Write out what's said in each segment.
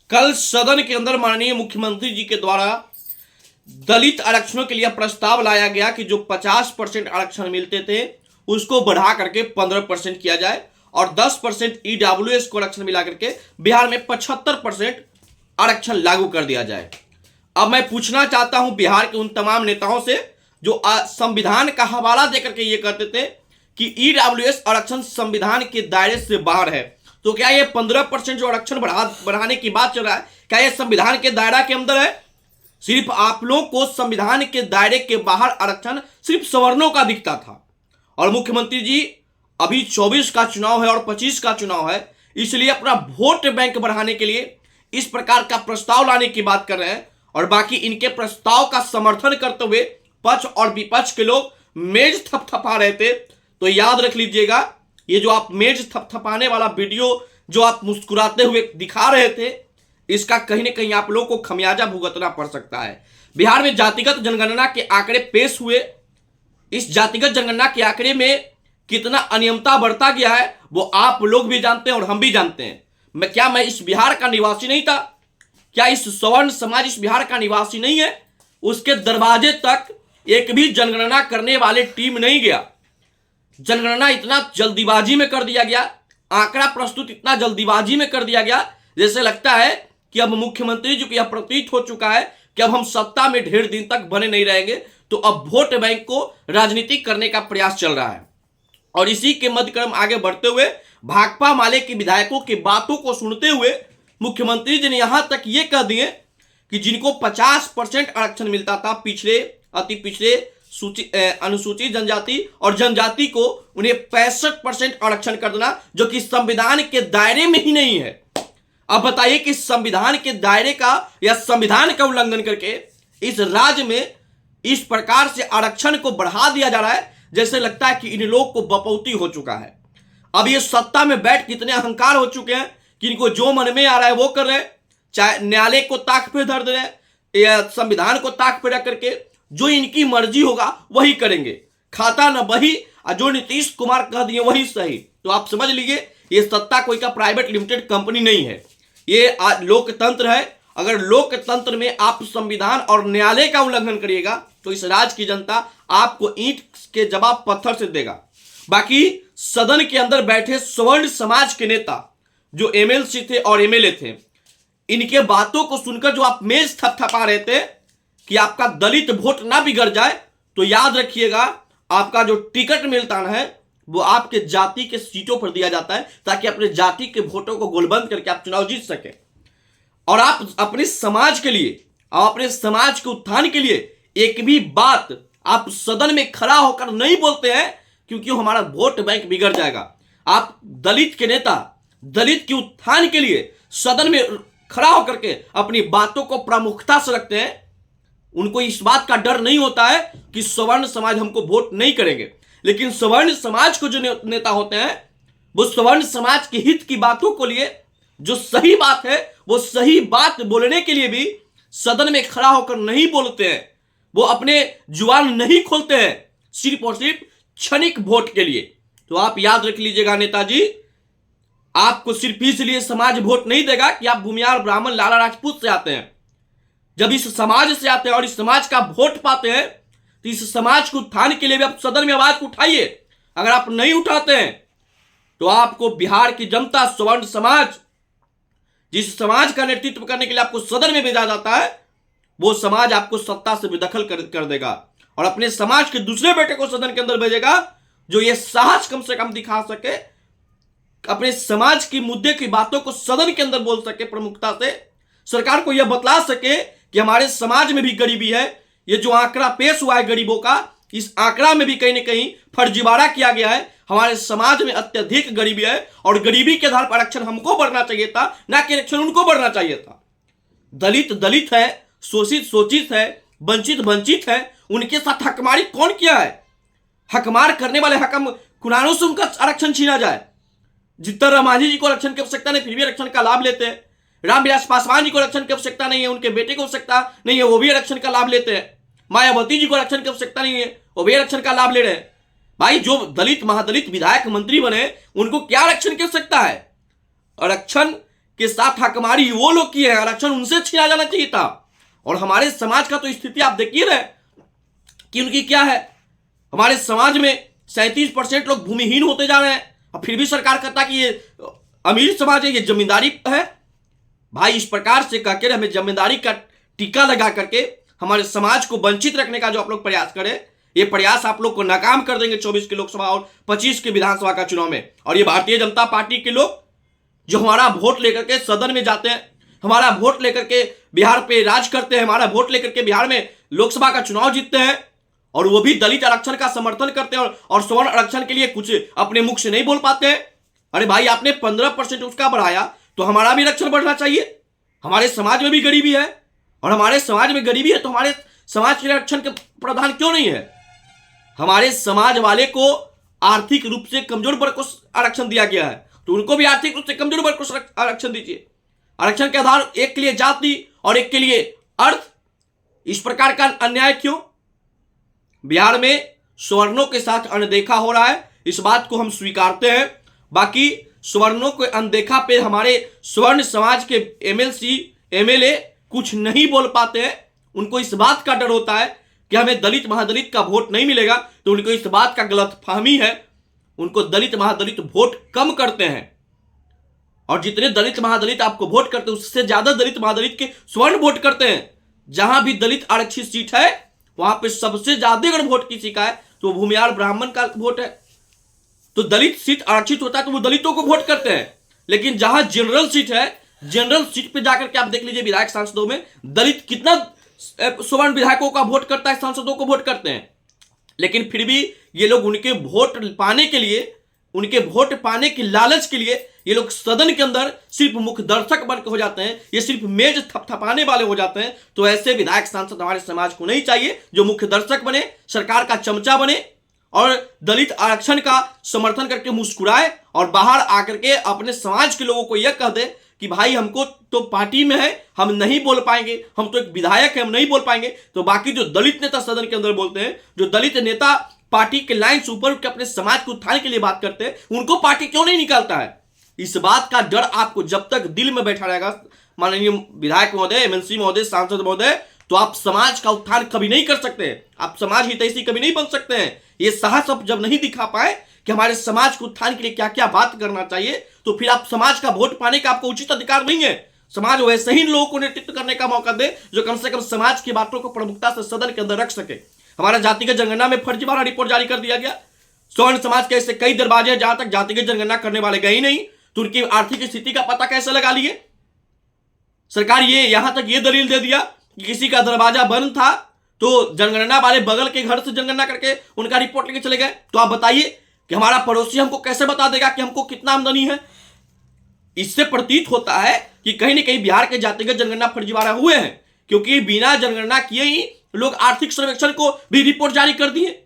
कल सदन के अंदर माननीय मुख्यमंत्री जी के द्वारा दलित आरक्षणों के लिए प्रस्ताव लाया गया कि जो 50% आरक्षण मिलते थे उसको बढ़ा करके 15% किया जाए और 10% ईडब्ल्यूएस को आरक्षण मिला करके बिहार में 75% आरक्षण लागू कर दिया जाए। अब मैं पूछना चाहता हूं बिहार के उन तमाम नेताओं से जो संविधान का हवाला देकर के ये कहते थे कि ईडब्ल्यूएस आरक्षण संविधान के दायरे से बाहर है, तो क्या ये 15% जो आरक्षण बढ़ाने की बात चल रहा है, क्या ये संविधान के दायरा के अंदर है? सिर्फ आप लोग को संविधान के दायरे के बाहर आरक्षण सिर्फ सवर्णों का दिखता था। और मुख्यमंत्री जी अभी 24 का चुनाव है और 25 का चुनाव है, इसलिए अपना वोट बैंक बढ़ाने के लिए इस प्रकार का प्रस्ताव लाने की बात कर रहे हैं। और बाकी इनके प्रस्ताव का समर्थन करते हुए पक्ष और विपक्ष के लोग मेज थपथपा रहे थे। तो याद रख लीजिएगा, ये जो आप मेज थपथपाने वाला वीडियो जो आप मुस्कुराते हुए दिखा रहे थे, इसका कहीं ना कहीं आप लोगों को खमियाजा भुगतना पड़ सकता है। बिहार में जातिगत जनगणना के आंकड़े पेश हुए, इस जातिगत जनगणना के आंकड़े में कितना अनियमितता बढ़ता गया है वो आप लोग भी जानते हैं और हम भी जानते हैं। मैं इस बिहार का निवासी नहीं था? क्या इस सवर्ण समाज इस बिहार का निवासी नहीं है? उसके दरवाजे तक एक भी जनगणना करने वाले टीम नहीं गया। जनगणना इतना जल्दीबाजी में कर दिया गया, आंकड़ा प्रस्तुत इतना जल्दीबाजी में कर दिया गया, जैसे लगता है कि अब मुख्यमंत्री जी को यह प्रतीत हो चुका है कि अब हम सत्ता में ढेर दिन तक बने नहीं रहेंगे, तो अब वोट बैंक को राजनीति करने का प्रयास चल रहा है। और इसी के मध्यक्रम आगे बढ़ते हुए भाकपा माले के विधायकों की बातों को सुनते हुए मुख्यमंत्री जी ने यहां तक ये कह दिए कि जिनको 50% आरक्षण मिलता था पिछड़े, अति पिछड़े, अनुसूचित जनजाति और जनजाति को, उन्हें 65% आरक्षण कर देना, जो कि संविधान के दायरे में ही नहीं है। अब बताइए कि संविधान के दायरे का या संविधान का उल्लंघन करके इस राज्य में इस प्रकार से आरक्षण को बढ़ा दिया जा रहा है, जैसे लगता है कि इन लोग को बपौती हो चुका है। अब ये सत्ता में बैठ कितने अहंकार हो चुके हैं कि इनको जो मन में आ रहा है वो कर रहे हैं, चाहे न्यायालय को ताक पे धर दे रहे हैं या संविधान को ताक पे रख करके जो इनकी मर्जी होगा वही करेंगे। खाता न बही, जो नीतीश कुमार कह दिए वही सही। तो आप समझ लीजिए ये सत्ता कोई का प्राइवेट लिमिटेड कंपनी नहीं है, ये लोकतंत्र है। अगर लोकतंत्र में आप संविधान और न्यायालय का उल्लंघन करिएगा तो इस राज्य की जनता आपको ईंट के जवाब पत्थर से देगा। बाकी सदन के अंदर बैठे सवर्ण समाज के नेता जो एमएलसी थे और एमएलए थे, इनके बातों को सुनकर जो आप मेज थपथपा रहे थे कि आपका दलित वोट ना बिगड़ जाए, तो याद रखिएगा आपका जो टिकट मिलता है वो आपके जाति के सीटों पर दिया जाता है ताकि अपने जाति के वोटों को गोलबंद करके आप चुनाव जीत सके। और आप अपने समाज के लिए और अपने समाज के उत्थान के लिए एक भी बात आप सदन में खड़ा होकर नहीं बोलते हैं, क्योंकि हमारा वोट बैंक बिगड़ जाएगा। आप दलित के नेता दलित के उत्थान के लिए सदन में खड़ा होकर के अपनी बातों को प्रमुखता से रखते हैं। उनको इस बात का डर नहीं होता है कि सवर्ण समाज हमको वोट नहीं करेंगे, लेकिन सवर्ण समाज को जो नेता होते हैं वो सवर्ण समाज के हित की बातों को लिए जो सही बात है वो सही बात बोलने के लिए भी सदन में खड़ा होकर नहीं बोलते हैं, वो अपने जुबान नहीं खोलते हैं सिर्फ और सिर्फ क्षणिक वोट के लिए। तो आप याद रख लीजिएगा नेताजी, आपको सिर्फ इसलिए समाज वोट नहीं देगा कि आप भूमियार ब्राह्मण लाला राजपूत से आते हैं। जब इस समाज से आते हैं और इस समाज का वोट पाते हैं तो इस समाज को उत्थान के लिए भी आप सदन में आवाज उठाइए। अगर आप नहीं उठाते हैं तो आपको बिहार की जनता, सवर्ण समाज, जिस समाज का नेतृत्व करने के लिए आपको सदन में भेजा जाता है, वो समाज आपको सत्ता से बेदखल कर देगा और अपने समाज के दूसरे बेटे को सदन के अंदर भेजेगा जो ये साहस कम से कम दिखा सके, अपने समाज की मुद्दे की बातों को सदन के अंदर बोल सके प्रमुखता से, सरकार को यह बतला सके कि हमारे समाज में भी गरीबी है। ये जो आंकड़ा पेश हुआ है गरीबों का, इस आंकड़ा में भी कहीं ना कहीं फर्जीवाड़ा किया गया है। हमारे समाज में अत्यधिक गरीबी है और गरीबी के आधार पर आरक्षण हमको बढ़ना चाहिए था, ना कि आरक्षण उनको बढ़ना चाहिए था। दलित दलित है, शोषित शोषित है, वंचित वंचित है, उनके साथ हकमारी कौन किया है? हकमार करने वाले हकम कुनारों से उनका आरक्षण छीना जाए। जितना रामाजी जी को आरक्षण की आवश्यकता नहीं, फिर भी आरक्षण का लाभ लेते हैं। रामविलास पासवान जी को आरक्षण की आवश्यकता नहीं है, उनके बेटे को आवश्यकता नहीं है, वो भी आरक्षण का लाभ लेते हैं। मायावती जी को आरक्षण की आवश्यकता नहीं है, वो भी आरक्षण का लाभ ले रहे हैं। भाई जो दलित महादलित विधायक मंत्री बने उनको क्या आरक्षण की आवश्यकता है? आरक्षण के साथ हकमारी वो लोग किए हैं, आरक्षण उनसे छीना जाना चाहिए था। और हमारे समाज का तो स्थिति आप देखिए रहे कि उनकी क्या है। हमारे समाज में 37% लोग भूमिहीन होते जा रहे हैं, और फिर भी सरकार कहता कि ये अमीर समाज है, ये जमींदारी है। भाई इस प्रकार से कहकर हमें जमींदारी का टीका लगा करके हमारे समाज को वंचित रखने का जो आप लोग प्रयास करें, ये प्रयास आप लोग को नाकाम कर देंगे 24 के लोकसभा और 25 के विधानसभा का चुनाव में। और ये भारतीय जनता पार्टी के लोग जो हमारा वोट लेकर के सदन में जाते हैं, हमारा वोट लेकर के बिहार पे राज करते हैं, हमारा वोट लेकर के बिहार में लोकसभा का चुनाव जीतते हैं, और वो भी दलित आरक्षण का समर्थन करते हैं और सवर्ण आरक्षण के लिए कुछ अपने मुख से नहीं बोल पाते हैं। अरे भाई आपने 15% उसका बढ़ाया तो हमारा भी आरक्षण बढ़ना चाहिए। हमारे समाज में भी गरीबी है, और हमारे समाज में गरीबी है तो हमारे समाज के आरक्षण के प्रावधान क्यों नहीं है? हमारे समाज वाले को आर्थिक रूप से कमजोर वर्ग को आरक्षण दिया गया है, तो उनको भी आर्थिक रूप से कमजोर वर्ग को आरक्षण दीजिए। आरक्षण के आधार एक के लिए जाति और एक के लिए अर्थ, इस प्रकार का अन्याय क्यों? बिहार में सवर्णों के साथ अनदेखा हो रहा है, इस बात को हम स्वीकारते हैं। बाकी सवर्णों को अनदेखा पे हमारे स्वर्ण समाज के एमएलसी एमएलए कुछ नहीं बोल पाते हैं। उनको इस बात का डर होता है कि हमें दलित महादलित का वोट नहीं मिलेगा, तो उनको इस बात का गलतफहमी है। उनको दलित महादलित वोट कम करते हैं, और जितने दलित महादलित आपको वोट करते हैं उससे ज्यादा दलित महादलित के स्वर्ण वोट करते हैं। जहां भी दलित आरक्षित सीट है वहां पे सबसे ज्यादा अगर वोट किसी का है तो भूमिहार ब्राह्मण का वोट है। तो दलित सीट आरक्षित होता है तो वो दलितों को वोट करते हैं। लेकिन जहां जनरल सीट है, जनरल सीट पे जाकर के आप देख लीजिए विधायक सांसदों में दलित कितना सवर्ण विधायकों का वोट करता है, सांसदों को वोट करते हैं। लेकिन फिर भी ये लोग उनके वोट पाने के लिए, उनके वोट पाने की लालच के लिए ये लोग सदन के अंदर सिर्फ मुख्य दर्शक बन के हो जाते हैं, ये सिर्फ मेज थपथपाने वाले हो जाते हैं। तो ऐसे विधायक सांसद हमारे समाज को नहीं चाहिए जो मुख्य दर्शक बने, सरकार का चमचा बने और दलित आरक्षण का समर्थन करके मुस्कुराए और बाहर आकर के अपने समाज के लोगों को यह कह दे कि भाई हमको तो पार्टी में है, हम नहीं बोल पाएंगे, हम तो एक विधायक है, हम नहीं बोल पाएंगे। तो बाकी जो दलित नेता सदन के अंदर बोलते हैं, जो दलित नेता पार्टी के लाइन से ऊपर के अपने समाज को उठाने के लिए बात करते हैं, उनको पार्टी क्यों नहीं निकालता है? इस बात का डर आपको जब तक दिल में बैठा रहेगा माननीय विधायक महोदय, एमएलसी महोदय, सांसद महोदय, तो आप समाज का उत्थान कभी नहीं कर सकते, आप समाज हितैषी कभी नहीं बन सकते हैं। ये साहस आप जब नहीं दिखा पाए कि हमारे समाज को उत्थान के लिए क्या क्या बात करना चाहिए, तो फिर आप समाज का वोट पाने का आपको उचित अधिकार नहीं है। समाज वैसे ही लोगों को नेतृत्व करने का मौका दे जो कम से कम समाज की बातों को प्रमुखता से सदन के अंदर रख सके। हमारा जातिगत जनगणना में फर्जीवाड़ा रिपोर्ट जारी कर दिया गया। स्वर्ण समाज के ऐसे कई दरवाजे हैं जहां तक जातिगत जनगणना करने वाले गए ही नहीं, तो उनकी आर्थिक स्थिति का पता कैसे लगा लिए? सरकार ये यहां तक ये दलील दे दिया कि किसी का दरवाजा बंद था तो जनगणना वाले बगल के घर से जनगणना करके उनका रिपोर्ट लेके चले गए। तो आप बताइए कि हमारा पड़ोसी हमको कैसे बता देगा कि हमको कितना आमदनी है? इससे प्रतीत होता है कि कहीं ना कहीं बिहार के जातिगत जनगणना फर्जीवाड़ा हुए हैं, क्योंकि बिना जनगणना किए ही लोग आर्थिक सर्वेक्षण को भी रिपोर्ट जारी कर दिए।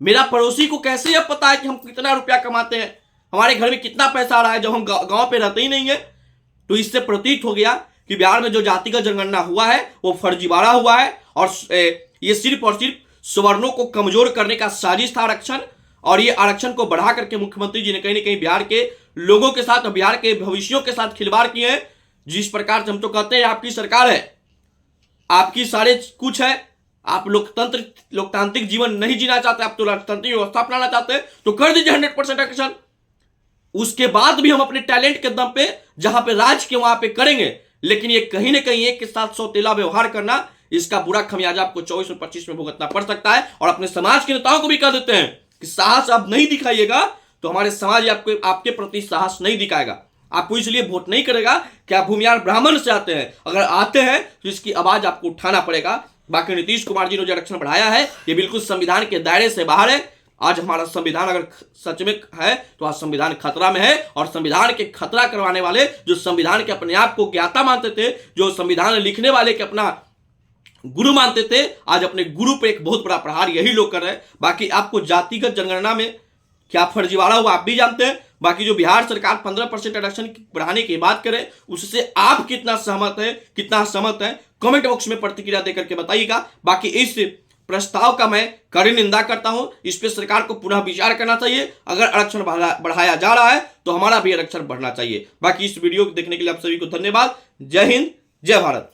मेरा पड़ोसी को कैसे यह पता है कि हम कितना रुपया कमाते हैं, हमारे घर में कितना पैसा आ रहा है, जब हम गांव पे रहते ही नहीं है? तो इससे प्रतीत हो गया कि बिहार में जो जातिगत जनगणना हुआ है वो फर्जीवाड़ा हुआ है, और ये सिर्फ और सिर्फ सवर्णों को कमजोर करने का साजिश था आरक्षण। और ये आरक्षण को बढ़ा करके मुख्यमंत्री जी ने कहीं ना कहीं बिहार के लोगों के साथ, बिहार के भविष्यों के साथ खिलवाड़ किए हैं। जिस प्रकार से हम तो कहते हैं आपकी सरकार है, आपकी सारे कुछ है, आप लोकतांत्रिक जीवन नहीं जीना चाहते, आप तो राजतांत्रिक व्यवस्था अपनाना चाहते हैं, तो कर दीजिए 100% आरक्षण। उसके बाद भी हम अपने टैलेंट के दम पे जहां पे राज के वहां पे करेंगे। लेकिन ये कहीं ना कहीं एक के साथ सौतेला व्यवहार करना, इसका बुरा खमियाजा आपको 24 और 25 में भुगतना पड़ सकता है। और अपने समाज के नेताओं को भी कह देते हैं कि साहस आप नहीं दिखाइएगा तो हमारे समाज आपके प्रति साहस नहीं दिखाएगा, आपको इसलिए वोट नहीं करेगा कि आप भूमिहार ब्राह्मण से आते हैं। अगर आते हैं तो इसकी आवाज आपको उठाना पड़ेगा। बाकी नीतीश कुमार जी ने जो आरक्षण बढ़ाया है ये बिल्कुल संविधान के दायरे से बाहर है। आज हमारा संविधान अगर सच में है तो आज संविधान खतरा में है, और संविधान के खतरा करवाने वाले जो संविधान के अपने आप को ज्ञाता मानते थे, जो संविधान लिखने वाले के अपना गुरु मानते थे, आज अपने गुरु पे एक बहुत बड़ा प्रहार यही लोग कर रहे हैं। बाकी आपको जातिगत जनगणना में क्या फर्जीवाड़ा हुआ आप भी जानते हैं। बाकी जो बिहार सरकार 15% आरक्षण बढ़ाने की बात करे उससे आप कितना सहमत है, कितना असहमत है, कमेंट बॉक्स में प्रतिक्रिया देकर के बताइएगा। बाकी इस प्रस्ताव का मैं कड़ी निंदा करता हूं। इस पर सरकार को पुनः विचार करना चाहिए। अगर आरक्षण बढ़ाया जा रहा है तो हमारा भी आरक्षण बढ़ना चाहिए। बाकी इस वीडियो को देखने के लिए आप सभी को धन्यवाद। जय हिंद, जय भारत।